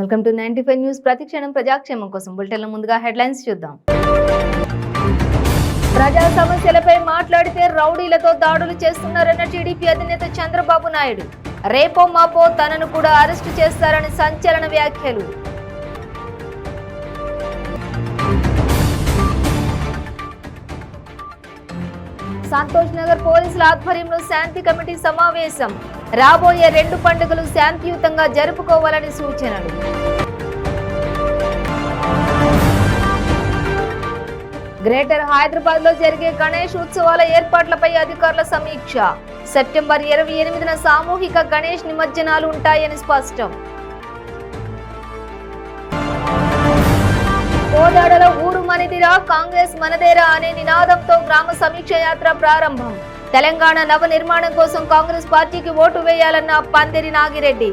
Welcome to 95 news. ప్రతిక్షణం ప్రజాక్షేమం కోసం బులెటిన్ల ముందుగా హెడ్లైన్స్ చూద్దాం. ప్రజా సమస్యలపై మాట్లాడితే రౌడీలతో దాడులు చేస్తున్నారన్న టీడీపీ అధినేత చంద్రబాబు నాయుడు. రేపో మాపో తనను కూడా అరెస్టు చేస్తారని సంచలన వ్యాఖ్యలు. సంతోష్ నగర్ పోలీసుల ఆధ్వర్యంలో శాంతి కమిటీ సమావేశం. రాబోయే 2 పండుగలు శాంతియుతంగా జరుపుకోవాలని సూచనలు. గ్రేటర్ హైదరాబాద్ లో జరిగే గణేష్ ఉత్సవాల ఏర్పాట్లపై అధికారుల సమీక్ష. సెప్టెంబర్ 28న సామూహిక గణేష్ నిమజ్జనాలు ఉంటాయని స్పష్టం. కోదాడలో ఊరు మనదిరా, కాంగ్రెస్ మనదేరా అనే నినాదంతో గ్రామ సమీక్ష యాత్ర ప్రారంభం. తెలంగాణ నవ నిర్మాణం కోసం కాంగ్రెస్ పార్టీకి ఓటు వేయాలన్న పందిరి నాగిరెడ్డి.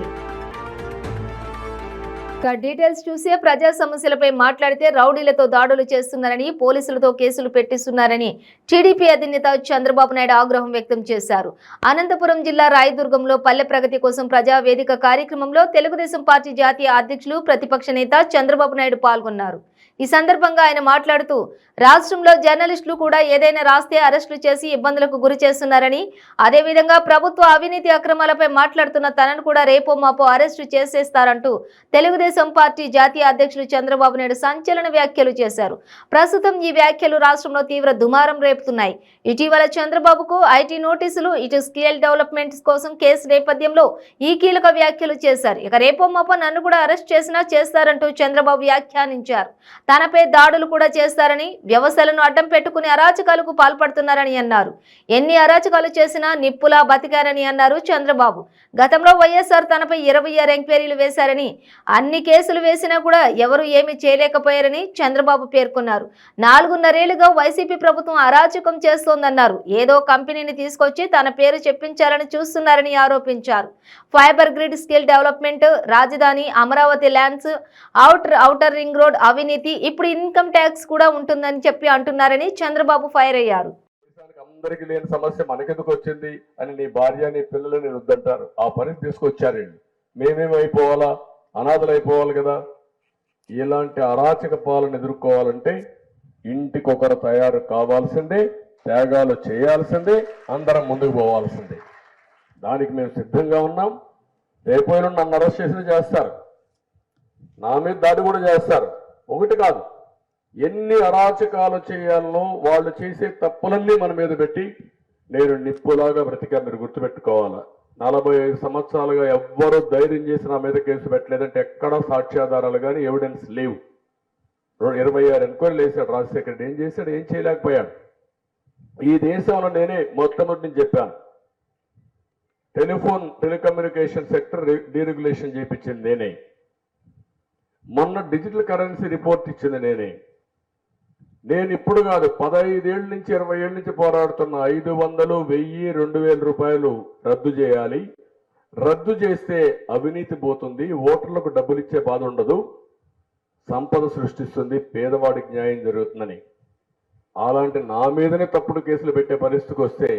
డీటెయిల్స్ చూసే ప్రజా సమస్యలపై మాట్లాడితే రౌడీలతో దాడులు చేస్తున్నారని, పోలీసులతో కేసులు పెట్టిస్తున్నారని టీడీపీ అధినేత చంద్రబాబు నాయుడు ఆగ్రహం వ్యక్తం చేశారు. అనంతపురం జిల్లా రాయదుర్గంలో పల్లె ప్రగతి కోసం ప్రజావేదిక కార్యక్రమంలో తెలుగుదేశం పార్టీ జాతీయ అధ్యక్షులు ప్రతిపక్ష నేత చంద్రబాబు నాయుడు పాల్గొన్నారు. ఈ సందర్భంగా ఆయన మాట్లాడుతూ రాష్ట్రంలో జర్నలిస్టులు కూడా ఏదైనా రాస్తే అరెస్టులు చేసి ఇబ్బందులకు గురి చేస్తున్నారని, అదేవిధంగా ప్రభుత్వ అవినీతి అక్రమాలపై మాట్లాడుతున్న తనను కూడా రేపో మాపో అరెస్టు చేసేస్తారంటూ తెలుగుదేశం పార్టీ జాతీయ అధ్యక్షులు చంద్రబాబు నాయుడు సంచలన వ్యాఖ్యలు చేశారు. ప్రస్తుతం ఈ వ్యాఖ్యలు రాష్ట్రంలో తీవ్ర దుమారం రేపుతున్నాయి. ఇటీవల చంద్రబాబుకు ఐటీ నోటీసులు, ఇటు స్కిల్ డెవలప్మెంట్స్ కోసం కేసు నేపథ్యంలో ఈ కీలక వ్యాఖ్యలు చేశారు. ఇక రేపో మాపో నన్ను కూడా అరెస్ట్ చేసినా చేస్తారంటూ చంద్రబాబు వ్యాఖ్యానించారు. తనపై దాడులు కూడా చేస్తారని, వ్యవస్థలను అడ్డం పెట్టుకుని అరాచకాలకు పాల్పడుతున్నారని అన్నారు. ఎన్ని అరాచకాలు చేసినా నిప్పులా బతికారని అన్నారు చంద్రబాబు. గతంలో వైఎస్ఆర్ తనపై 26 ఎంక్వైరీలు వేశారని, అన్ని కేసులు వేసినా కూడా ఎవరు ఏమీ చేయలేకపోయారని చంద్రబాబు పేర్కొన్నారు. 4.5 ఏళ్లుగా వైసీపీ ప్రభుత్వం అరాచకం చేస్తోందన్నారు. ఏదో కంపెనీని తీసుకొచ్చి తన పేరు చెప్పించాలని చూస్తున్నారని ఆరోపించారు. ఫైబర్ గ్రిడ్, స్కిల్ డెవలప్మెంట్, రాజధాని, Amaravati lands, outer ring road అవినీతి, ఇప్పుడు ఇన్కమ్ ట్యాక్స్ కూడా ఉంటుందని చెప్పి అంటున్నారని చంద్రబాబు ఫైర్ అయ్యారు. అందరికి లేని సమస్య మనకెందుకు వచ్చింది అని నీ భార్య, నీ పిల్లలని వద్దంటారు. ఆ పని తీసుకొచ్చారు. మేమేమైపోవాలా? అనాథలు అయిపోవాలి కదా. ఇలాంటి అరాచక పాలన ఎదుర్కోవాలంటే ఇంటికొకరు తయారు కావాల్సిందే, త్యాగాలు చేయాల్సిందే, అందరం ముందుకు పోవాల్సిందే. దానికి మేము సిద్ధంగా ఉన్నాం. రేపు నన్ను అరెస్ట్ చేసి చేస్తారు, నా మీద దాడి కూడా చేస్తారు. ఒకటి కాదు, ఎన్ని అరాచకాలు చేయాలో వాళ్ళు చేసే తప్పులన్నీ మన మీద పెట్టి నేను నిప్పులాగా బ్రతికా. మీరు గుర్తుపెట్టుకోవాలా, 45 సంవత్సరాలుగా ఎవ్వరూ ధైర్యం చేసి నా మీద కేసు పెట్టలేదంటే ఎక్కడా సాక్ష్యాధారాలు కానీ ఎవిడెన్స్ లేవు. 26 ఎంక్వైరీలు వేశాడు రాజశేఖర రెడ్డి. ఏం చేశాడు? ఏం చేయలేకపోయాడు. ఈ దేశంలో నేనే మొట్టమొదటి నుంచి చెప్పాను, టెలికమ్యూనికేషన్ సెక్టర్ డీరెగ్యులేషన్ చేయించింది నేనే. మొన్న డిజిటల్ కరెన్సీ రిపోర్ట్ ఇచ్చింది నేనే. నేను ఇప్పుడు కాదు, 15 ఏళ్ళ నుంచి 20 ఏళ్ళ నుంచి పోరాడుతున్న 500, 1000, 2000 రూపాయలు రద్దు చేయాలి. రద్దు చేస్తే అవినీతి పోతుంది, ఓటర్లకు డబ్బులు ఇచ్చే బాధ ఉండదు, సంపద సృష్టిస్తుంది, పేదవాడికి న్యాయం జరుగుతుందని. అలాంటి నా మీదనే తప్పుడు కేసులు పెట్టే పరిస్థితికి వస్తే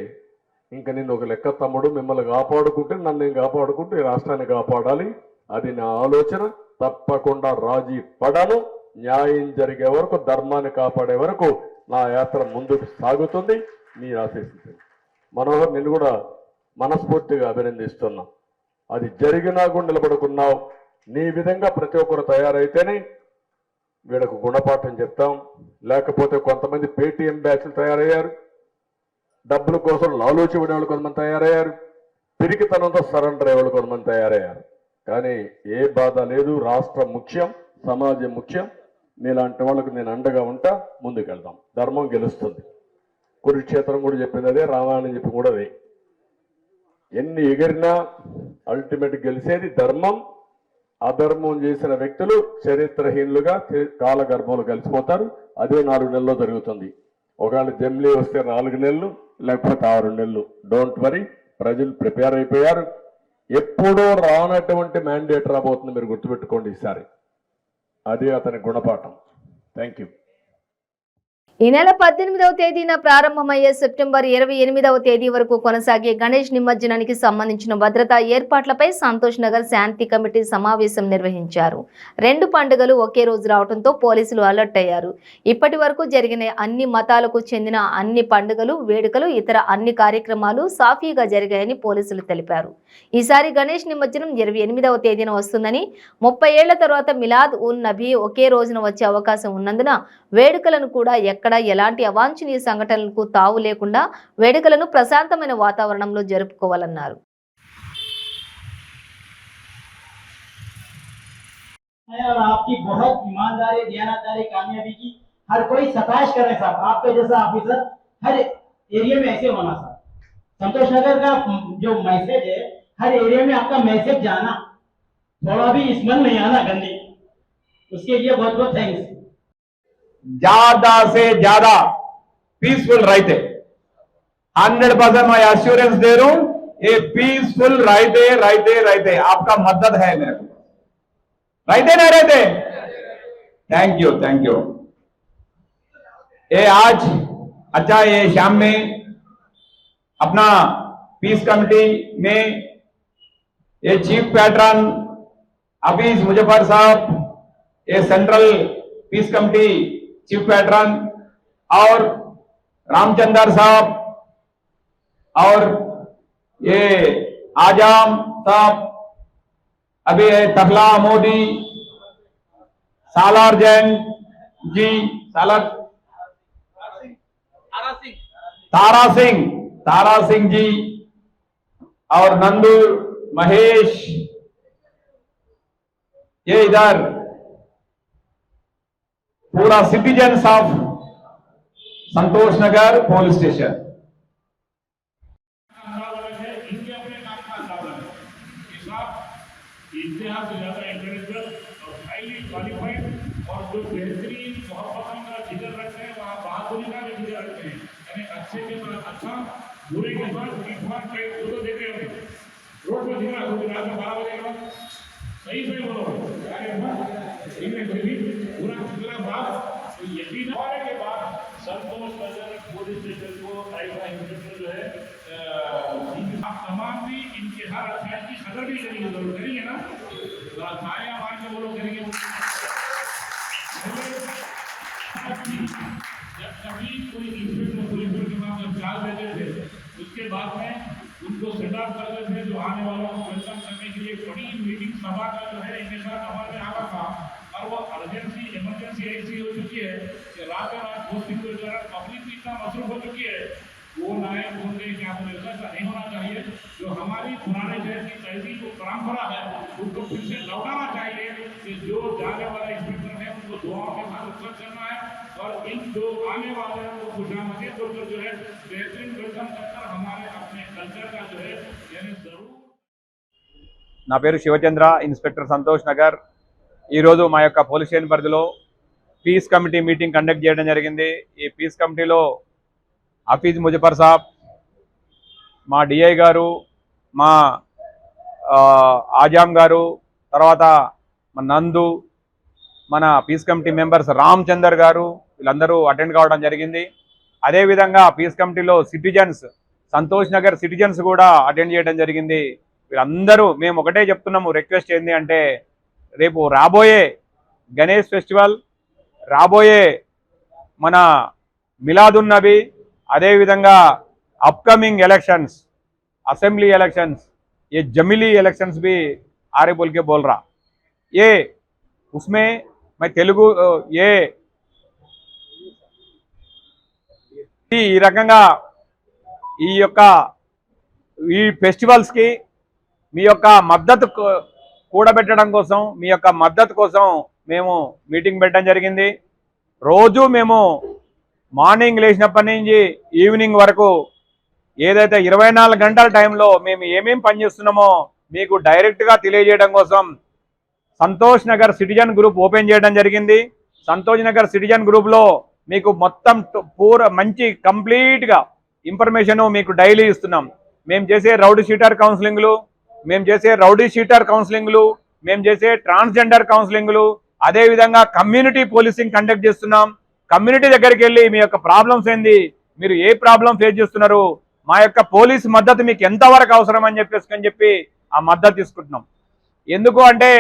ఇంకా నేను ఒక లెక్క తమ్ముడు, మిమ్మల్ని కాపాడుకుంటే నన్ను నేను కాపాడుకుంటూ ఈ రాష్ట్రాన్ని కాపాడాలి. అది నా ఆలోచన. తప్పకుండా రాజీ పడను. న్యాయం జరిగే వరకు, ధర్మాన్ని కాపాడే వరకు నా యాత్ర ముందుకు సాగుతుంది. మీరు ఆశీర్వదించండి. మనోహర్, నిన్ను కూడా మనస్ఫూర్తిగా అభినందిస్తున్నా. అది జరిగినా కూడా నిలబడుకున్నావు. నీ విధంగా ప్రతి ఒక్కరు తయారైతేనే వీళ్ళకు గుణపాఠం చెప్తాం. లేకపోతే కొంతమంది పేటీఎం బ్యాచ్లు తయారయ్యారు, డబ్బుల కోసం లాలూచి పడేవాళ్ళు కొంతమంది తయారయ్యారు, పిరికితనంతో సరెండర్ అయ్యేవాళ్ళు కొంతమంది తయారయ్యారు. కానీ ఏ బాధ లేదు. రాష్ట్రం ముఖ్యం, సమాజం ముఖ్యం. మీలాంటి వాళ్ళకు నేను అండగా ఉంటా. ముందుకెళ్దాం, ధర్మం గెలుస్తుంది. కురుక్షేత్రం కూడా చెప్పింది అదే, రామాయణం చెప్పి కూడా అదే. ఎన్ని ఎగిరినా అల్టిమేట్ గెలిచేది ధర్మం. అధర్మం చేసిన వ్యక్తులు చరిత్రహీనులుగా కాలగర్భంలో కలిసిపోతారు. అదే 4 నెలల్లో జరుగుతుంది. ఒకవేళ జమ్లీ వస్తే 4 నెలలు, లేకపోతే 6 నెలలు. డోంట్ వరీ, ప్రజలు ప్రిపేర్ అయిపోయారు. ఎప్పుడో రానటువంటి మ్యాండేట్ రాబోతుంది, మీరు గుర్తుపెట్టుకోండి ఈసారి. అదే అతని గుణపాఠం. Thank you. ఈ నెల 18వ తేదీన ప్రారంభమయ్యే సెప్టెంబర్ 28వ తేదీ వరకు కొనసాగే గణేష్ నిమజ్జనానికి సంబంధించిన భద్రతా ఏర్పాట్లపై సంతోష్ నగర్ శాంతి కమిటీ సమావేశం నిర్వహించారు. 2 పండుగలు ఒకే రోజు రావడంతో పోలీసులు అలర్ట్ అయ్యారు. ఇప్పటి వరకు జరిగిన అన్ని మతాలకు చెందిన అన్ని పండుగలు, వేడుకలు, ఇతర అన్ని కార్యక్రమాలు సాఫీగా జరిగాయని పోలీసులు తెలిపారు. ఈసారి గణేష్ నిమజ్జనం 28వ తేదీన వస్తుందని, 30 ఏళ్ల తర్వాత మిలాద్ ఉన్ నబీ ఒకే రోజున వచ్చే అవకాశం ఉన్నందున వేడుకలను కూడా ఎక్కడ ఎలాంటి అవాంఛనీయ సంఘటనలకు తావు లేకుండా వేడుకలను ప్రశాంతమైన వాతావరణంలో జరుపుకోవాలన్నారు. और आपकी बहुत ईमानदारी, दयानतदारी, कामयाबी की हर कोई सताश करे साहब। आपके जैसा ऑफिसर हर एरिया में ऐसे होना साहब। संतोष नगर का जो मैसेज है, हर एरिया में आपका मैसेज जाना, थोड़ा भी स्मेल नहीं आना गंदी, उसके लिए बहुत बहुत थैंक्स। ज्यादा से ज्यादा पीसफुल रहते 100% मैं एश्योरेंस दे रहा हूं, ये पीसफुल रहते आपका मदद है मेरे को, रहते नहीं रहते। Thank you. ये आज अच्छा, ये शाम में अपना पीस कमेटी में ये चीफ पैटर्न हफीज मुजफ्फर साहब, ये central peace committee chief pattern और रामचंद्र साहब और ये आजम साहब, अभी तखला मोदी, सालार जैन जी, तारा सिंह जी और नंदू महेश, ये इधर पूरा citizens of Santosh Nagar police station. इनके अपने काम का अंदाजा है कि साहब इंतहा से ज्यादा इंटेलिजेंट और हाईली क्वालिफाइड और जो बेहतरीन मोहब्बत का जिक्र रखते हैं, वहाँ बहादुरी का भी जिक्र रखते हैं। यानी अच्छे के बाद अच्छा, बुरे के बाद इन्फॉर्म टाइप तो देते हैं। रोड पर दिख रहा है रात में 12 बजे के बाद सही से बोलो, इनमें कोई भी पूरा पिछला बात तो यकीन होने के बाद संतोष नगर पुलिस स्टेशन को टाइगर इंस्पेक्टर जो है आप तमाम भी इनके हर अध्याय की खबर भी करेंगे, जरूर करेंगे ना, छाया मान के वो लोग करेंगे। जब कभी कोई इंस्पेक्टर पुलिस के पास जब चाल देते थे, उसके बाद में उनको सेट अप करते थे, जो आने वालों को वेलकम करने के लिए बड़ी मीटिंग सभा का जो है इनके साथ हमारे आवा था। और वो इमरजेंसी ऐसी हो चुकी है कि रात पोस्टिंग के दौरान पब्लिक भी इतना मसरूफ हो चुकी है, वो नायक बोल गए कि आपको ऐसा नहीं होना चाहिए। जो हमारी पुराने शहर की तहजीब और परंपरा है, उनको फिर से लौटाना चाहिए कि जो जाने वाला इंस्पेक्टर है उनको दुआओं के साथ उत्सव करना है, और इन जो आने वाले हैं उनको खुशामदीद बोलकर जो है बेहतरीन वेलकम कर हमारे अपने कल्चर का जो है यानी जरूर। నా పేరు శివచంద్ర, ఇన్స్పెక్టర్ సంతోష్ నగర్. ఈరోజు మా యొక్క పోలీస్ స్టేషన్ పరిధిలో పీస్ కమిటీ మీటింగ్ కండక్ట్ చేయడం జరిగింది. ఈ పీస్ కమిటీలో హఫీజ్ ముజఫర్ సాబ్, మా డిఐ గారు, మా ఆజాం గారు, తర్వాత మన నందు, మన పీస్ కమిటీ మెంబర్స్ రామచందర్ గారు, వీళ్ళందరూ అటెండ్ కావడం జరిగింది. అదేవిధంగా పీస్ కమిటీలో సిటిజన్స్, సంతోష్ నగర్ సిటిజన్స్ కూడా అటెండ్ చేయడం జరిగింది. వీళ్ళందరూ మేము ఒకటే చెప్తున్నాము, రిక్వెస్ట్ ఏంటి అంటే రేపు రాబోయే గణేష్ ఫెస్టివల్, రాబోయే మన మిలాదున్ నబీ, అదేవిధంగా अपकमिंग इलेक्शंस, असेंबली इलेक्शंस, ये जमीली इलेक्शंस भी आ रहे बोल के बोल रहा, ये उसमें मैं तेलुगु ये ఈ రకంగా ఈ యొక్క ఈ ఫెస్టివల్స్ కి మీ యొక్క మద్దతు కూడబెట్టడం కోసం, మీ యొక్క మద్దతు కోసం మేము మీటింగ్ పెట్టడం జరిగింది. రోజు మేము మార్నింగ్ లేచినప్పటి నుంచి ఈవినింగ్ వరకు ఏదైతే 24 గంటల టైంలో మేము ఏమేం పని చేస్తున్నామో మీకు డైరెక్ట్గా తెలియజేయడం కోసం Santosh Nagar citizen group open చేయడం జరిగింది. సంతోష్ నగర్ సిటిజన్ గ్రూప్లో మీకు మొత్తం మంచి కంప్లీట్గా ఇన్ఫర్మేషన్ మీకు డైలీ ఇస్తున్నాం. మేము చేసే రౌడీ షీటర్ కౌన్సిలింగ్లు, మేము చేసే ట్రాన్స్జెండర్ కౌన్సిలింగ్లు, అదేవిధంగా కమ్యూనిటీ పోలీసింగ్ కండక్ట్ చేస్తున్నాం. కమ్యూనిటీ దగ్గరికి వెళ్ళి మీ యొక్క ప్రాబ్లమ్స్ ఏంది, మీరు ఏ ప్రాబ్లం ఫేస్ చేస్తున్నారు, మా యొక్క పోలీస్ మద్దతు మీకు ఎంతవరకు అవసరం అని చెప్పి ఆ మద్దతు తీసుకుంటున్నాం. ఎందుకు అంటే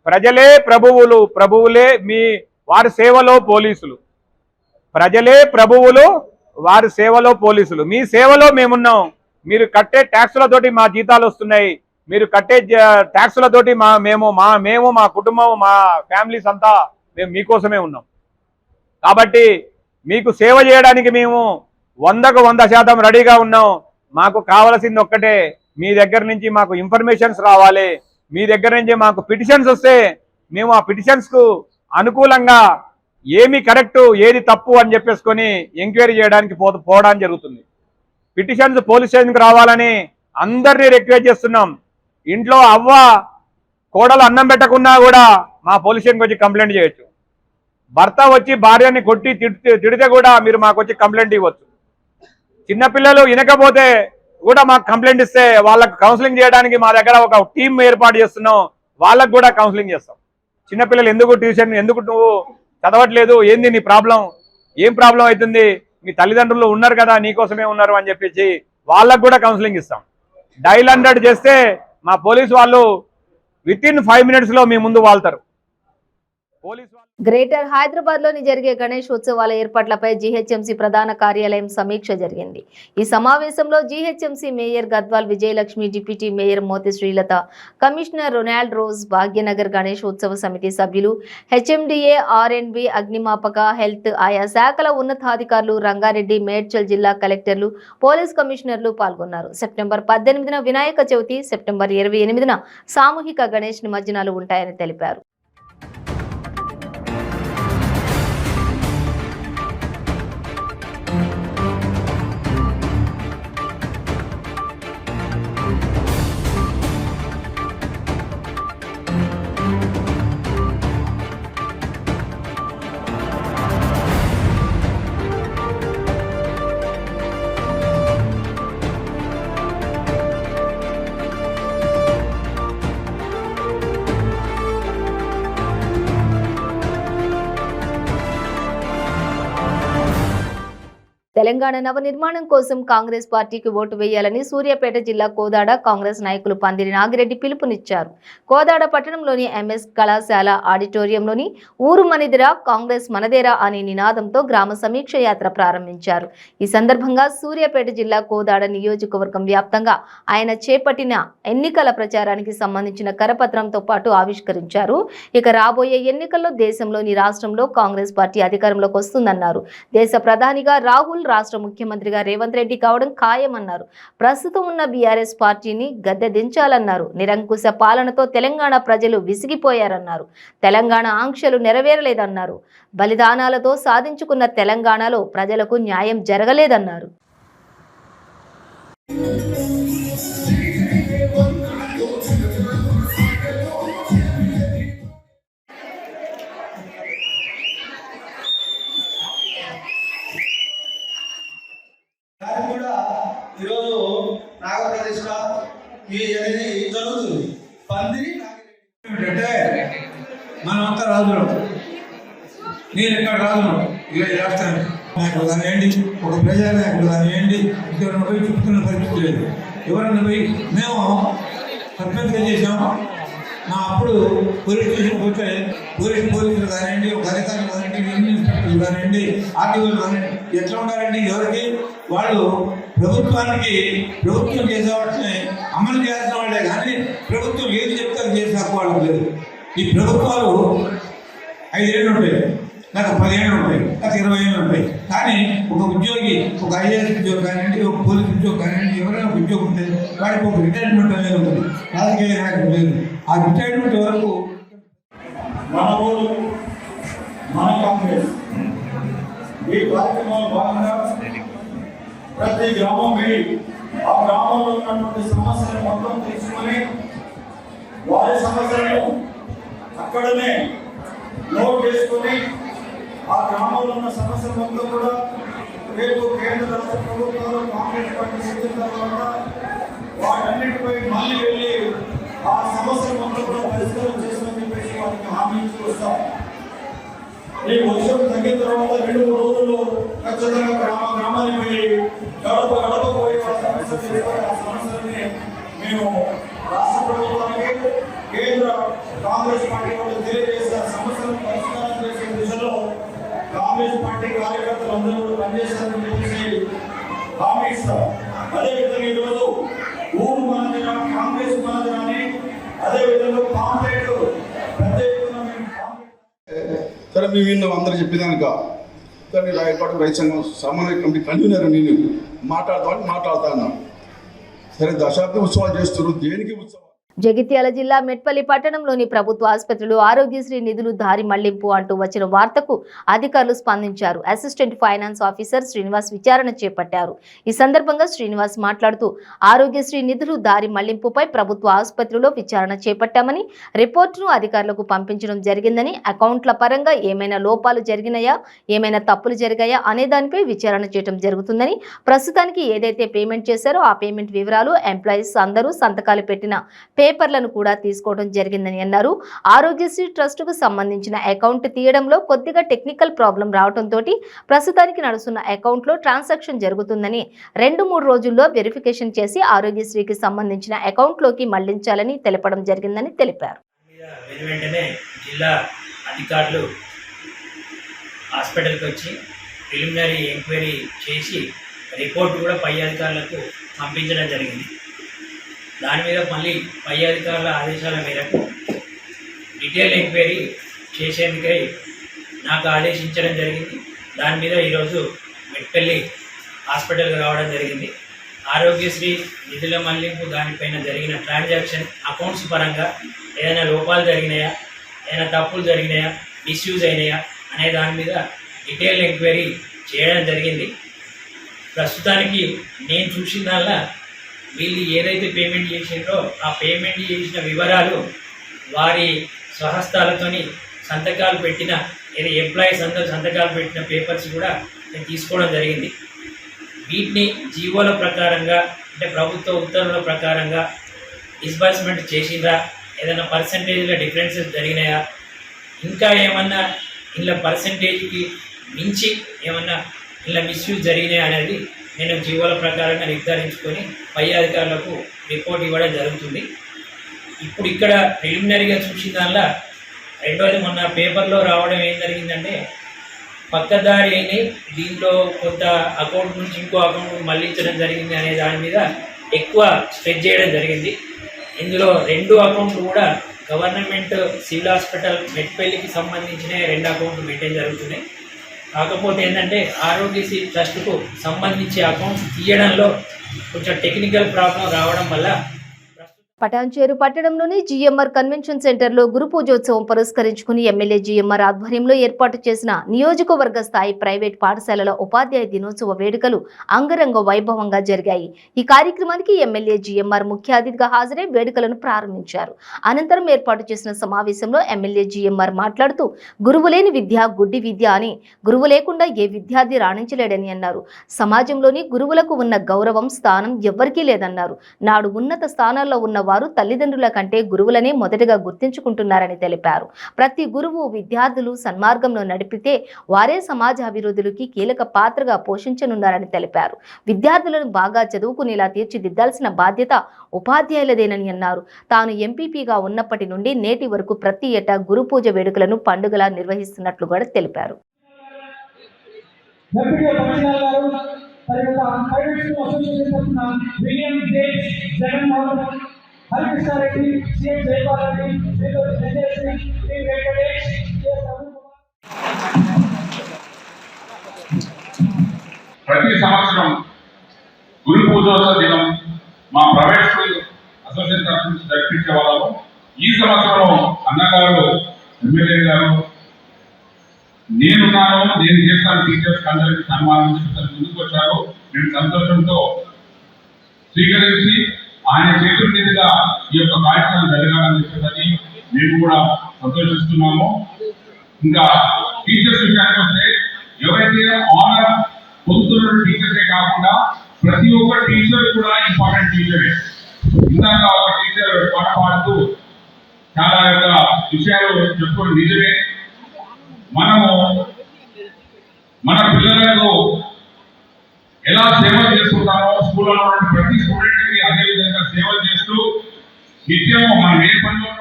ప్రజలే ప్రభువులు, ప్రభువులే వారి సేవలో పోలీసులు. ప్రజలే ప్రభువులు, వారి సేవలో పోలీసులు. మీ సేవలో మేమున్నాం. మీరు కట్టే ట్యాక్సులతోటి మా జీతాలు వస్తున్నాయి. మీరు కట్టే ట్యాక్సులతోటి మేము మా కుటుంబం, మా ఫ్యామిలీస్ అంతా మేము మీకోసమే ఉన్నాం. కాబట్టి మీకు సేవ చేయడానికి మేము 100% రెడీగా ఉన్నాం. మాకు కావాల్సింది ఒక్కటే, మీ దగ్గర నుంచి మాకు ఇన్ఫర్మేషన్స్ రావాలి. మీ దగ్గర నుంచి మాకు పిటిషన్స్ వస్తే మేము ఆ పిటిషన్స్కు అనుకూలంగా ఏమి కరెక్టు ఏది తప్పు అని చెప్పేసుకొని ఎంక్వైరీ చేయడానికి పోవడానికి జరుగుతుంది. పిటిషన్స్ పోలీస్ స్టేషన్కి రావాలని అందరినీ రిక్వెస్ట్ చేస్తున్నాం. ఇంట్లో అవ్వ కోడలు అన్నం పెట్టకున్నా కూడా మా పోలీస్ స్టేషన్కి వచ్చి కంప్లైంట్ చేయొచ్చు. భర్త వచ్చి భార్యని కొట్టి తిడితే కూడా మీరు మాకు వచ్చి కంప్లైంట్ ఇవ్వచ్చు. చిన్నపిల్లలు వినకపోతే కూడా మాకు కంప్లైంట్ ఇస్తే వాళ్ళకు కౌన్సిలింగ్ చేయడానికి మా దగ్గర ఒక టీం ఏర్పాటు చేస్తున్నాం. వాళ్ళకు కూడా కౌన్సిలింగ్ చేస్తాం. చిన్నపిల్లలు ఎందుకు ట్యూషన్, ఎందుకు నువ్వు చదవట్లేదు, ఏంది నీ ప్రాబ్లం, ఏం ప్రాబ్లం అవుతుంది, మీ తల్లిదండ్రులు ఉన్నారు కదా నీకోసమే ఉన్నారు అని చెప్పేసి వాళ్ళకు కూడా కౌన్సిలింగ్ ఇస్తాం. డైల్ 100 చేస్తే మా పోలీసు వాళ్ళు వితిన్ 5 minutes మీ ముందు వాళ్తారు. గ్రేటర్ హైదరాబాద్ లోని జరిగే గణేష్ ఉత్సవాల ఏర్పాట్లపై జీహెచ్ఎంసీ ప్రధాన కార్యాలయం సమీక్ష జరిగింది. ఈ సమావేశంలో GHMC mayor Gadwal Vijayalakshmi, deputy mayor Mothe Srilatha, commissioner Ronald Ross, Bhagyanagar Ganesh ఉత్సవ సమితి సభ్యులు, హెచ్ఎండిఏ, ఆర్ఎండ్బి, అగ్నిమాపక, హెల్త్, ఆయా శాఖల ఉన్నతాధికారులు, రంగారెడ్డి, మేడ్చల్ జిల్లా కలెక్టర్లు, పోలీస్ కమిషనర్లు పాల్గొన్నారు. సెప్టెంబర్ 18న వినాయక చవితి, సెప్టెంబర్ 28న సామూహిక గణేష్ నిమజ్జనాలు ఉంటాయని తెలిపారు. తెలంగాణ నవనిర్మాణం కోసం కాంగ్రెస్ పార్టీకి ఓటు వేయాలని సూర్యాపేట జిల్లా కోదాడ కాంగ్రెస్ నాయకులు పందిరి నాగిరెడ్డి పిలుపునిచ్చారు. కోదాడ పట్టణంలోని ఎంఎస్ కళాశాల ఆడిటోరియంలోని ఊరు మనిదిరా కాంగ్రెస్ మనదేరా అనే నినాదంతో గ్రామ సమీక్ష యాత్ర ప్రారంభించారు. ఈ సందర్భంగా సూర్యాపేట జిల్లా కోదాడ నియోజకవర్గం వ్యాప్తంగా ఆయన చేపట్టిన ఎన్నికల ప్రచారానికి సంబంధించిన కరపత్రంతో పాటు ఆవిష్కరించారు. ఇక రాబోయే ఎన్నికల్లో దేశంలోని రాష్ట్రంలో కాంగ్రెస్ పార్టీ అధికారంలోకి వస్తుందన్నారు. దేశ ప్రధానిగా రాహుల్, రాష్ట్ర ముఖ్యమంత్రిగా రేవంత్ రెడ్డి కావడం ఖాయమన్నారు. ప్రస్తుతం ఉన్న బీఆర్ఎస్ పార్టీని గద్దె దించాలన్నారు. నిరంకుశ పాలనతో తెలంగాణ ప్రజలు విసిగిపోయారన్నారు. తెలంగాణ ఆంక్షలు నెరవేరలేదన్నారు. బలిదానాలతో సాధించుకున్న తెలంగాణలో ప్రజలకు న్యాయం జరగలేదన్నారు. ఈరోజు నాగప్రతిష్ఠ అనేది జరుగుతుంది. పందిరి ఏంటంటే మనమంతా రాజులు, నేను ఎక్కడ రాజును ఇలా రాష్ట్రానికి నాయకుడు కానివ్వండి, ఒక ప్రజానాయకుడు కానివ్వండి, ఇక్కడ పోయి చెప్తున్న పరిస్థితి లేదు. ఎవరన్నా పోయి మేము సర్పంచ్గా చేసాము, మా అప్పుడు పోలీస్ స్టేషన్కి పోతే పోలీసులు కానివ్వండి, ఒక అధికారులు కానివ్వండి, ఇన్స్పెక్టర్లు కానివ్వండి, ఆర్టీఓలు కానివ్వండి, ఎట్లా ఉండాలండి, ఎవరికి వాళ్ళు ప్రభుత్వం చేసే వాటిని అమలు చేయాల్సిన వాళ్ళే కానీ ప్రభుత్వం ఏది చెప్తే అది చేసే హక్కు వాళ్ళకి లేదు. ఈ ప్రభుత్వాలు 5 ఏళ్ళు ఉంటాయి, లేక 10 ఏళ్ళు ఉంటాయి, లేక 20 ఏళ్ళు ఉంటాయి. కానీ ఒక ఉద్యోగి, ఒక ఐఏఎస్ ఉద్యోగం కానివ్వండి, ఒక పోలీస్ ఉద్యోగం కానివ్వండి, ఎవరైనా ఒక ఉద్యోగం ఉంటుంది, వాడికి ఒక రిటైర్మెంట్ అనేది ఉంటుంది. రాజకీయ నాయకుడు లేదు. ఆ రిటైర్మెంట్ వరకు మన ఊరు, మన కాంగ్రెస్ ఈ కార్యక్రమంలో భాగంగా ప్రతి గ్రామం వెళ్ళి ఆ గ్రామంలో ఉన్నటువంటి సమస్యలను మొత్తం తెలుసుకొని వారి సమస్యలను అక్కడనే నోట్ చేసుకొని ఆ గ్రామంలో ఉన్న సమస్యలు మొత్తం కూడా రేపు కేంద్ర రాష్ట్ర ప్రభుత్వాలు కాంగ్రెస్ పార్టీ వచ్చిన తర్వాత వాటన్నిటిపై మళ్ళీ వెళ్ళి ఆ సమస్యలు మొత్తం కూడా పరిష్కారం చేస్తామని చెప్పేసి వారికి హామీ ఇస్తూ వస్తాం. ఈ వర్షం తగ్గిన తర్వాత 2-3 రోజుల్లో ఖచ్చితంగా గ్రామానికి పోయి గడప పోయి సమస్యలని మేము రాష్ట్ర ప్రభుత్వానికి కేంద్ర కాంగ్రెస్ పార్టీ వాళ్ళు తెలియజేసిన సమస్యలను పరిష్కారం చేసే దిశలో కాంగ్రెస్ పార్టీ కార్యకర్తలు అందరూ పనిచేస్తారని చెప్పేసి హామీ ఇస్తాం. అదేవిధంగా ఈరోజు ఊరు మనది కాంగ్రెస్ మనది అని అదేవిధంగా కాంప్లైంట్ పెద్ద ఎత్తున సరే మేము విన్నాం అందరూ చెప్పేదానిక కానీ రాయపాటు రైతు సంఘం సమన్వయ కమిటీ కన్వీనర్ నేను మాట్లాడుతాను. సరే దశాబ్ది ఉత్సవాలు చేస్తున్నారు, దేనికి ఉత్సవాలు? జగిత్యాల జిల్లా మెట్పల్లి పట్టణంలోని ప్రభుత్వ ఆసుపత్రిలో ఆరోగ్యశ్రీ నిధులు దారి మళ్లింపు అంటూ వచ్చిన వార్తకు అధికారులు స్పందించారు. అసిస్టెంట్ ఫైనాన్స్ ఆఫీసర్ శ్రీనివాస్ విచారణ చేపట్టారు. ఈ సందర్భంగా శ్రీనివాస్ మాట్లాడుతూ ఆరోగ్యశ్రీ నిధులు దారి మళ్లింపుపై ప్రభుత్వ ఆసుపత్రిలో విచారణ చేపట్టామని, రిపోర్టును అధికారులకు పంపించడం జరిగిందని, అకౌంట్ల పరంగా ఏమైనా లోపాలు జరిగినాయా, ఏమైనా తప్పులు జరిగాయా అనే దానిపై విచారణ చేయడం జరుగుతుందని, ప్రస్తుతానికి ఏదైతే పేమెంట్ చేశారో ఆ పేమెంట్ వివరాలు ఎంప్లాయీస్ అందరూ సంతకాలు పెట్టిన పేపర్లను కూడా తీసుకోవడం జరిగిందని అన్నారు. ఆరోగ్యశ్రీ ట్రస్టుకు సంబంధించిన అకౌంట్ తీయడంలో కొద్దిగా టెక్నికల్ ప్రాబ్లం రావడంతో ప్రస్తుతానికి నడుస్తున్న అకౌంట్లో ట్రాన్సాక్షన్ జరుగుతుందని, 2-3 రోజుల్లో వెరిఫికేషన్ చేసి ఆరోగ్యశ్రీకి సంబంధించిన అకౌంట్లోకి మళ్లించాలని తెలపడం జరిగిందని తెలిపారు. వెంటనే జిల్లా అధికారులు హాస్పిటల్కి వచ్చి ప్రిలిమినరీ ఎంక్వైరీ చేసి రిపోర్ట్ కూడా పై అధికారులకు పంపించడం జరిగింది. దాని మీద మళ్ళీ పై అధికారుల ఆదేశాల మేరకు డీటెయిల్ ఎంక్వైరీ చేసేందుకై నాకు ఆదేశించడం జరిగింది. దాని మీద ఈరోజు మెట్పల్లి హాస్పిటల్కి రావడం జరిగింది. ఆరోగ్యశ్రీ నిధుల మళ్లింపు దానిపైన జరిగిన ట్రాన్సాక్షన్ అకౌంట్స్ పరంగా ఏదైనా లోపాలు జరిగినాయా, ఏదైనా తప్పులు జరిగినాయా, మిస్యూజ్ అయినాయా అనే దాని మీద డీటెయిల్ ఎంక్వైరీ చేయడం జరిగింది. ప్రస్తుతానికి నేను చూసిందల్లా వీళ్ళు ఏదైతే పేమెంట్ చేసిండ్రో ఆ పేమెంట్ చేసిన వివరాలు వారి స్వహస్తాలతోని సంతకాలు పెట్టిన ఎంప్లాయీస్ అందరూ సంతకాలు పెట్టిన పేపర్స్ కూడా నేను తీసుకోవడం జరిగింది. వీటిని జీవోల ప్రకారంగా అంటే ప్రభుత్వ ఉత్తర్వుల ప్రకారంగా డిస్బర్స్మెంట్ చేసిండ్రా, ఏదైనా పర్సంటేజ్లో డిఫరెన్సెస్ జరిగినాయా, ఇంకా ఏమన్నా ఇలా పర్సంటేజ్కి మించి ఏమన్నా ఇలా మిస్యూజ్ జరిగినాయా అనేది నేను జీవోల ప్రకారంగా నిర్ధారించుకొని పై అధికారులకు రిపోర్ట్ ఇవ్వడం జరుగుతుంది. ఇప్పుడు ఇక్కడ ప్రిలిమినరీగా చూసిన దానిలో రెండోది మొన్న పేపర్లో రావడం ఏం జరిగిందంటే పక్కదారి అయినాయి, దీంట్లో కొంత అకౌంట్ నుంచి ఇంకో అకౌంట్ మళ్లించడం జరిగింది అనే దాని మీద ఎక్కువ స్ట్రెచ్ చేయడం జరిగింది. ఇందులో 2 అకౌంట్లు కూడా గవర్నమెంట్ సివిల్ హాస్పిటల్ మెట్పల్లికి సంబంధించిన 2 అకౌంట్లు మెయింటైన్ జరుగుతున్నాయి. కాకపోతే ఏంటంటే ఆరోగ్యశ్రీ ట్రస్ట్కు సంబంధించి అకౌంట్స్ తీయడంలో కొంచెం టెక్నికల్ ప్రాబ్లం రావడం వల్ల పటాన్చేరు పట్టణంలోని జిఎంఆర్ కన్వెన్షన్ సెంటర్లో గురు పూజోత్సవం పురస్కరించుకుని ఎమ్మెల్యే జిఎంఆర్ ఆధ్వర్యంలో ఏర్పాటు చేసిన నియోజకవర్గ స్థాయి ప్రైవేట్ పాఠశాలల ఉపాధ్యాయ దినోత్సవ వేడుకలు అంగరంగ వైభవంగా జరిగాయి. ఈ కార్యక్రమానికి ఎమ్మెల్యే జిఎంఆర్ ముఖ్య అతిథిగా హాజరై వేడుకలను ప్రారంభించారు. అనంతరం ఏర్పాటు చేసిన సమావేశంలో ఎమ్మెల్యే జిఎంఆర్ మాట్లాడుతూ గురువు లేని విద్య గుడ్డి విద్య అని, గురువు లేకుండా ఏ విద్యార్థి రాణించలేడని అన్నారు. సమాజంలోని గురువులకు ఉన్న గౌరవం స్థానం ఎవ్వరికీ లేదన్నారు. నాడు ఉన్నత స్థానాల్లో ఉన్న వారు తల్లిదండ్రుల కంటే గురువులనే మొదటగా గుర్తించుకుంటున్నారని తెలిపారు. ప్రతి గురువు విద్యార్థులు సన్మార్గంలో నడిపితే వారే సమాజ అభివృద్ధికి కీలక పాత్రగా పోషించనున్నారని తెలిపారు. విద్యార్థులను బాగా చదువుకునేలా తీర్చిదిద్దాల్సిన బాధ్యత ఉపాధ్యాయులదేనని అన్నారు. తాను ఎంపీపీగా ఉన్నప్పటి నుండి నేటి వరకు ప్రతి ఏటా గురు పూజ వేడుకలను పండుగలా నిర్వహిస్తున్నట్లు కూడా తెలిపారు. ప్రతి సంవత్సరం గురు పూజోత్సవ దినం మా ప్రైవేట్ స్కూల్ అసోసియేషన్ తరఫు నుంచి జరిపించే వాళ్ళము. ఈ సంవత్సరం అన్నగారు ఎమ్మెల్యే గారు నేను చేస్తాను టీచర్స్ అందరికీ సన్మానించడానికి ముందుకు వచ్చారు. నేను సంతోషంతో స్వీకరించి ఆయన చేతుల మీదుగా ఈ యొక్క కార్యక్రమం జరగాలని చెప్పేసి మేము కూడా సంతోషిస్తున్నాము. ఇంకా టీచర్స్ విషయానికి వస్తే ఎవరైతే ఆనర్ పొందుతున్న టీచర్సే కాకుండా ప్రతి ఒక్క టీచర్ కూడా ఇంపార్టెంట్ టీచరే. ఇందాక ఒక టీచర్ పాట పాడుతూ చాలా యొక్క విషయాలు చెప్పుకోవడం నిజమే. మనము స్కూల్లో ప్రతి స్టూడెంట్కి అదే విధంగా సేవ చేస్తూ నిత్యం మనం ఏ పనిలో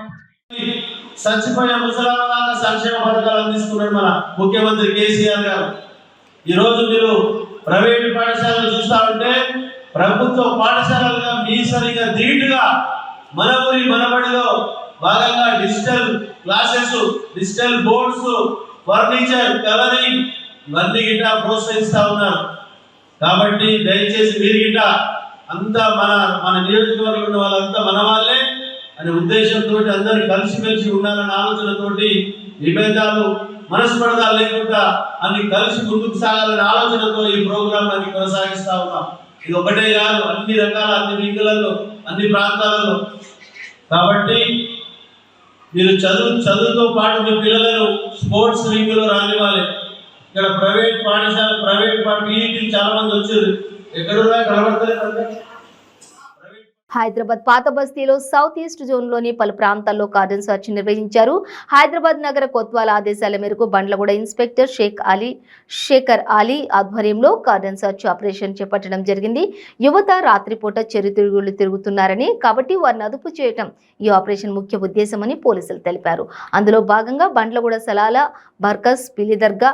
చచ్చిపోయిన ముసలాళ్ళ సంక్షేమ పథకాలు అందిస్తున్నాడు మన ముఖ్యమంత్రి కేసీఆర్ గారు. ఈరోజు మీరు ప్రైవేటు పాఠశాలలు చూస్తా ఉంటే ప్రభుత్వ పాఠశాలలుగా మీసరిగా ధీటుగా మన ఊరి మనబడిలో భాగంగా digital classes, digital boards, furniture, colouring ఇవన్నీ గిట్ట ప్రోత్సహిస్తా ఉన్నారు. కాబట్టి దయచేసి మీరు గిట్ట అంతా మన నియోజకవర్గంలో ఉన్న వాళ్ళంతా మన వాళ్ళే అనే ఉద్దేశంతో అందరు కలిసిమెలిసి ఉండాలన్న ఆలోచనతోటి విభేదాలు మనస్పర్ధాలు లేకుండా అన్ని కలిసి ముందుకు సాగాలనే ఆలోచనతో ఈ ప్రోగ్రాం అన్ని కొనసాగిస్తా ఉన్నాం. ఇది ఒకటే కాదు, అన్ని రకాల అన్ని వింగులలో అన్ని ప్రాంతాలలో. కాబట్టి మీరు చదువుతో పాటు మీ పిల్లలను స్పోర్ట్స్ వింగులో రానివ్వాలి. ఇక్కడ ప్రైవేట్ పీఈటీలు చాలా మంది వచ్చారు, ఎక్కడున్నా కనబడతారు. హైదరాబాద్ పాత బస్తీలో సౌత్ ఈస్ట్ జోన్లోని పలు ప్రాంతాల్లో కార్డన్ సెర్చ్ నిర్వహించారు. హైదరాబాద్ నగర కొత్వాల ఆదేశాల మేరకు బండ్లగూడ ఇన్స్పెక్టర్ శేఖర్ అలీ ఆధ్వర్యంలో కార్డన్ సెర్చ్ ఆపరేషన్ చేపట్టడం జరిగింది. యువత రాత్రిపూట చెరుతిరుగుళ్లు తిరుగుతున్నారని, కాబట్టి వారిని అదుపు చేయడం ఈ ఆపరేషన్ ముఖ్య ఉద్దేశమని పోలీసులు తెలిపారు. అందులో భాగంగా బండ్లగూడ సలాల, బర్కస్, పిలిదర్గా,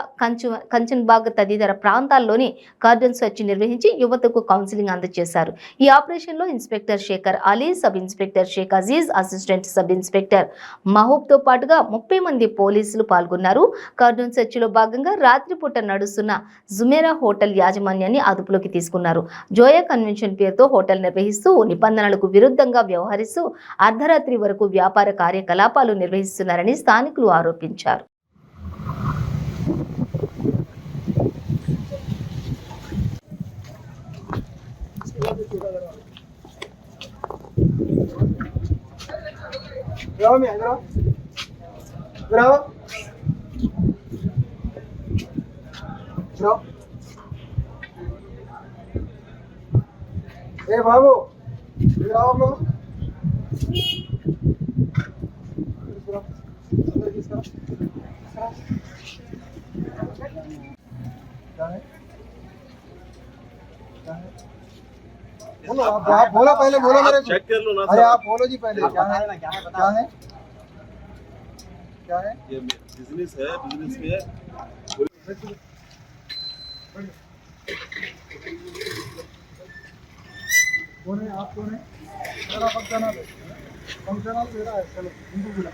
కంచన్బాగ్ తదితర ప్రాంతాల్లోని కార్డన్ సెర్చ్ నిర్వహించి యువతకు కౌన్సిలింగ్ అందజేశారు. ఈ ఆపరేషన్లో inspector Shekhar Ali, sub inspector Shaik Aziz, assistant sub inspector Mahaboob తో పాటుగా 30 మంది పోలీసులు పాల్గొన్నారు. కార్డన్ సెర్చ్ లో భాగంగా రాత్రిపూట నడుస్తున్న జుమేరా హోటల్ యాజమాన్యాన్ని అదుపులోకి తీసుకున్నారు. జోయా కన్వెన్షన్ పేరుతో హోటల్ నిర్వహిస్తూ నిబంధనలకు విరుద్ధంగా వ్యవహరిస్తూ అర్ధరాత్రి వరకు వ్యాపార కార్యకలాపాలు నిర్వహిస్తున్నారని స్థానికులు ఆరోపించారు. ఏ బాబు రావు आप बोलो पहले, बोलो मेरे को। अरे आप बोलो जी पहले, क्या है क्या है? ये बिजनेस है, बिजनेस में कौन है आप? कौन है? मेरा फंक्शन मेरा है। चलो हिंदू बुला।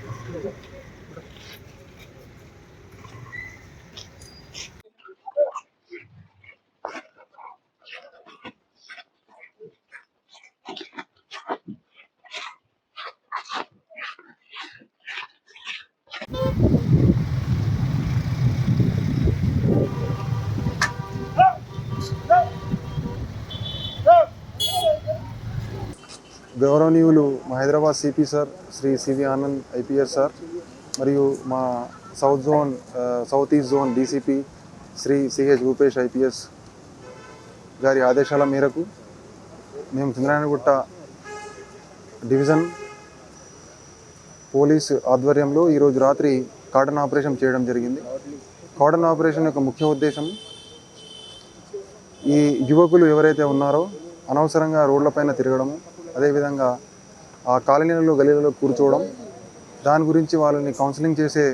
గౌరవనీయులు మా Hyderabad CP sir Shri CV Anand IPS sir మరియు మా south east zone DCP Shri CH Bhupesh IPS గారి ఆదేశాల మేరకు మేము చంద్రనారాయణగుట్ట డివిజన్ పోలీస్ ఆధ్వర్యంలో ఈరోజు రాత్రి కార్డన్ ఆపరేషన్ చేయడం జరిగింది. కార్డన్ ఆపరేషన్ యొక్క ముఖ్య ఉద్దేశం ఈ యువకులు ఎవరైతే ఉన్నారో అనవసరంగా రోడ్లపైన తిరగడము, అదేవిధంగా ఆ కాలనీలలో గలీలలో కూర్చోవడం, దాని గురించి వాళ్ళని కౌన్సిలింగ్ చేసే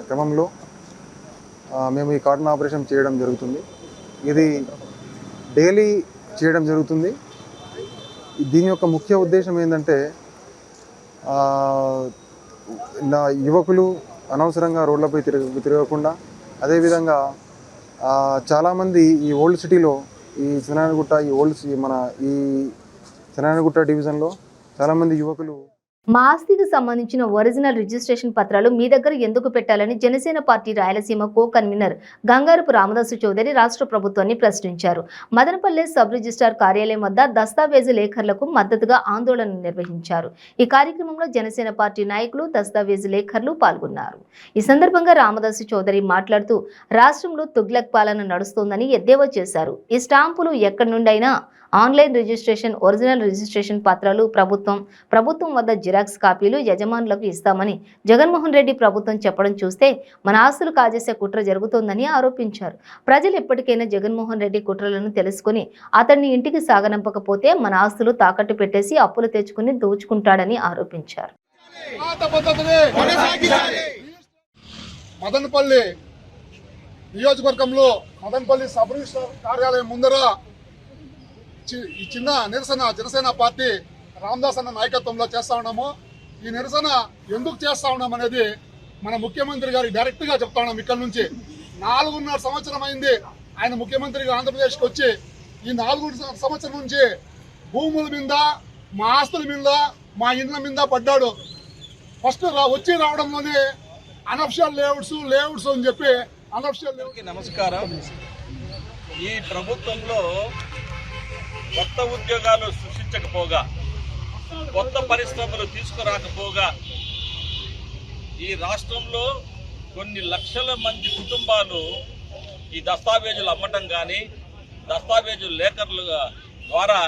క్రమంలో మేము ఈ కార్డన్ ఆపరేషన్ చేయడం జరుగుతుంది. ఇది డైలీ చేయడం జరుగుతుంది. దీని యొక్క ముఖ్య ఉద్దేశం ఏంటంటే యువకులు అనవసరంగా రోడ్లపై తిరగకుండా, అదేవిధంగా చాలామంది ఈ ఓల్డ్ సిటీలో ఈ చంద్రనారాయణగుట్ట ఈ చంద్రనారాయణగుట్ట డివిజన్లో చాలామంది యువకులు మా ఆస్తికి సంబంధించిన ఒరిజినల్ రిజిస్ట్రేషన్ పత్రాలు మీ దగ్గర ఎందుకు పెట్టాలని Janasena party Rayalaseema co convener Gangarapu Ramadasu Chowdary రాష్ట్ర ప్రభుత్వాన్ని ప్రశ్నించారు. మదనపల్లె సబ్ రిజిస్ట్రార్ కార్యాలయం వద్ద దస్తావేజు లేఖర్లకు మద్దతుగా ఆందోళన నిర్వహించారు. ఈ కార్యక్రమంలో జనసేన పార్టీ నాయకులు, దస్తావేజు లేఖర్లు పాల్గొన్నారు. ఈ సందర్భంగా రామదాసు చౌదరి మాట్లాడుతూ రాష్ట్రంలో తుగ్లక్ పాలన నడుస్తోందని ఎద్దేవా చేశారు. ఈ స్టాంపులు ఎక్కడి నుండైనా ఆన్లైన్ రిజిస్ట్రేషన్, ఒరిజినల్ రిజిస్ట్రేషన్ పత్రాలు ప్రభుత్వం వద్ద జిరాక్స్ కాపీలు యజమానులకు ఇస్తామని జగన్మోహన్ రెడ్డి ప్రభుత్వం చెప్పడం చూస్తే మన ఆస్తులు కాజేసే కుట్ర జరుగుతోందని ఆరోపించారు. ప్రజలు ఎప్పటికైనా జగన్మోహన్ రెడ్డి కుట్రలను తెలుసుకుని అతన్ని ఇంటికి సాగనంపకపోతే మన ఆస్తులు తాకట్టు పెట్టేసి అప్పులు తెచ్చుకుని దోచుకుంటాడని ఆరోపించారు. మదనపల్లి నియోజకవర్గంలో మదనపల్లి సబ్ రిజిస్ట్రార్ కార్యాలయం ముందర ఈ చిన్న నిరసన జనసేన పార్టీ రామదాస్ అన్న నాయకత్వంలో చేస్తా ఉన్నాము. ఈ నిరసన ఎందుకు చేస్తా ఉన్నాం అనేది మన ముఖ్యమంత్రి గారికి డైరెక్ట్ గా చెప్తా ఉన్నాం. ఇక్కడ నుంచి 4.5 సంవత్సరం అయింది ఆయన ముఖ్యమంత్రిగా ఆంధ్రప్రదేశ్కి వచ్చి. ఈ 4 సంవత్సరం నుంచి భూముల మీద, మా ఆస్తుల మీద, మా ఇండ్ల మీద పడ్డాడు. ఫస్ట్ వచ్చి రావడంలోనే అనఫిషియల్ లేఅవుట్స్ అని చెప్పి అనఫిషియల్ లేఅవుట్. నమస్కారం. ఈ ప్రభుత్వంలో కొత్త ఉద్యోగాలు సృష్టించకపోగా, కొత్త పరిశ్రమలు తీసుకురాకపోగా ఈ రాష్ట్రంలో కొన్ని లక్షల మంది కుటుంబాలు ఈ దస్తావేజులు అమ్మటం కానీ, దస్తావేజు లేఖర్ల ద్వారా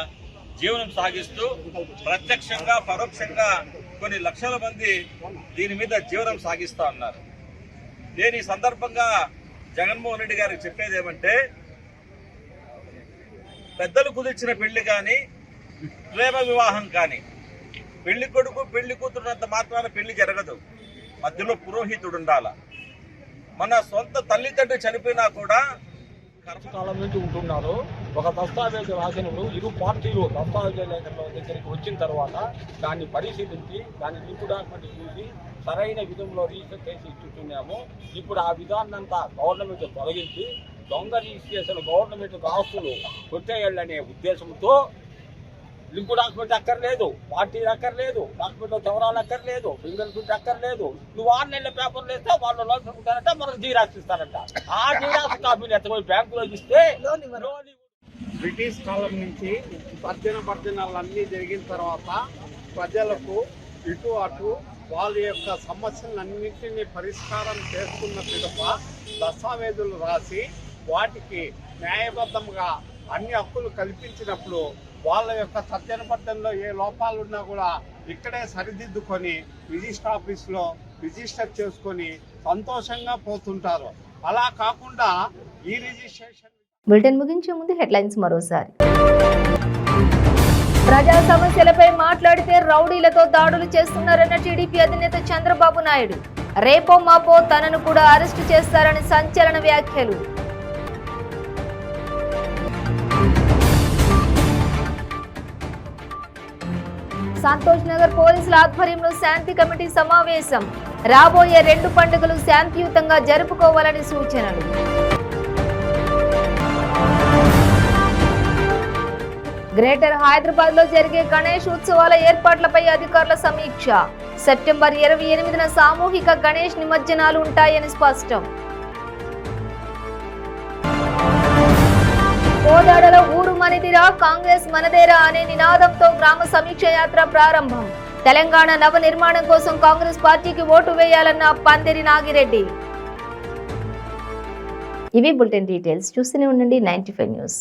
జీవనం సాగిస్తూ ప్రత్యక్షంగా పరోక్షంగా కొన్ని లక్షల మంది దీని మీద జీవనం సాగిస్తూ ఉన్నారు. నేను ఈ సందర్భంగా జగన్మోహన్ రెడ్డి గారికి చెప్పేది ఏమంటే, పెద్దలు కుదిర్చిన పెళ్లి కానీ, ప్రేమ వివాహం కానీ, పెళ్లి కొడుకు పెళ్లి కూతురున్నంత మాత్రాన పెళ్లి జరగదు. మధ్యలో పురోహితుడు ఉండాల. మన సొంత తల్లిదండ్రి చనిపోయినా కూడా కాలం నుంచి ఉంటున్నారు. ఒక దస్తావేజు రాసినప్పుడు ఇరు పార్టీలు దస్తావేజు లేఖల దగ్గరికి వచ్చిన తర్వాత దాన్ని పరిశీలించి దాన్ని లింక్ డాక్యుమెంట్ చూసి సరైన విధంలో రిజిస్టర్ చేసి ఇచ్చుతున్నాము. ఇప్పుడు ఆ విధానం అంతా గవర్నమెంట్ తొలగించి దొంగ రిజిస్ట్రేషన్ గవర్నమెంట్ ఆస్తులు కొట్టేయాలనే ఉద్దేశంతో లింక్ డాక్యుమెంట్ అక్కర్లేదు, పార్టీ అక్కర్లేదు, డాక్యుమెంట్ వివరాలు అక్కర్లేదు, ఫింగర్ ప్రింట్ అక్కర్లేదు. నువ్వు ఆన్లైన్లో పేపర్లు వేస్తే వాళ్ళు లోన్ పెట్టుకుంటారంట, మనకు జీరాక్స్ ఇస్తారంట. ఆ జీరాక్స్ కాపీని ఎత్తపోయి బ్యాంకులో ఇస్తే బ్రిటిష్ కాలం నుంచి పర్జనాలన్నీ జరిగిన తర్వాత ప్రజలకు ఇటు అటు వాళ్ళ యొక్క సమస్యలన్నింటినీ పరిష్కారం చేసుకున్న పిదప దస్తావేజులు రాసి వాటికి న్యాయబద్ధంగా అన్ని హక్కులు కల్పించినప్పుడు వాళ్ళ యొక్క సత్యనబద్ధంలో ఏ లోపాలు ఉన్నా కూడా ఇక్కడే సరిదిద్దుకొని రిజిస్టర్ ఆఫీస్లో రిజిస్టర్ చేసుకొని సంతోషంగా పోతుంటారు. అలా కాకుండా ఈ రిజిస్ట్రేషన్. బులెటిన్ ముగించే ముందు హెడ్లైన్స్ మరోసారి. ప్రజా సమస్యలపై మాట్లాడితే రౌడీలతో దాడులు చేస్తున్నారన్న టీడీపీ అధినేత చంద్రబాబు నాయుడు. రేపో మాపో తనను కూడా అరెస్టు చేస్తారని సంచలన వ్యాఖ్యలు. సంతోష్ నగర్ పోలీసుల ఆధ్వర్యంలో శాంతి కమిటీ సమావేశం. రాబోయే 2 పండుగలు శాంతియుతంగా జరుపుకోవాలని సూచనలు. గ్రేటర్ హైదరాబాద్ లో జరిగే గణేష్ ఉత్సవాల ఏర్పాట్లపై అధికారుల సమీక్ష. సెప్టెంబర్ 28న సామూహిక గణేష్ నిమజ్జనాలు ఉంటాయని స్పష్టం. కోదాడలో ఊరు మనదిరా, కాంగ్రెస్ మనదేరా అనే నినాదంతో గ్రామ సమీక్ష యాత్ర ప్రారంభం. తెలంగాణ నవ నిర్మాణం కోసం కాంగ్రెస్ పార్టీకి ఓటు వేయాలన్న పందిరి నాగిరెడ్డి. ఇవి బులెటిన్ డీటెయిల్స్. చూస్తూనే ఉండండి 95 న్యూస్.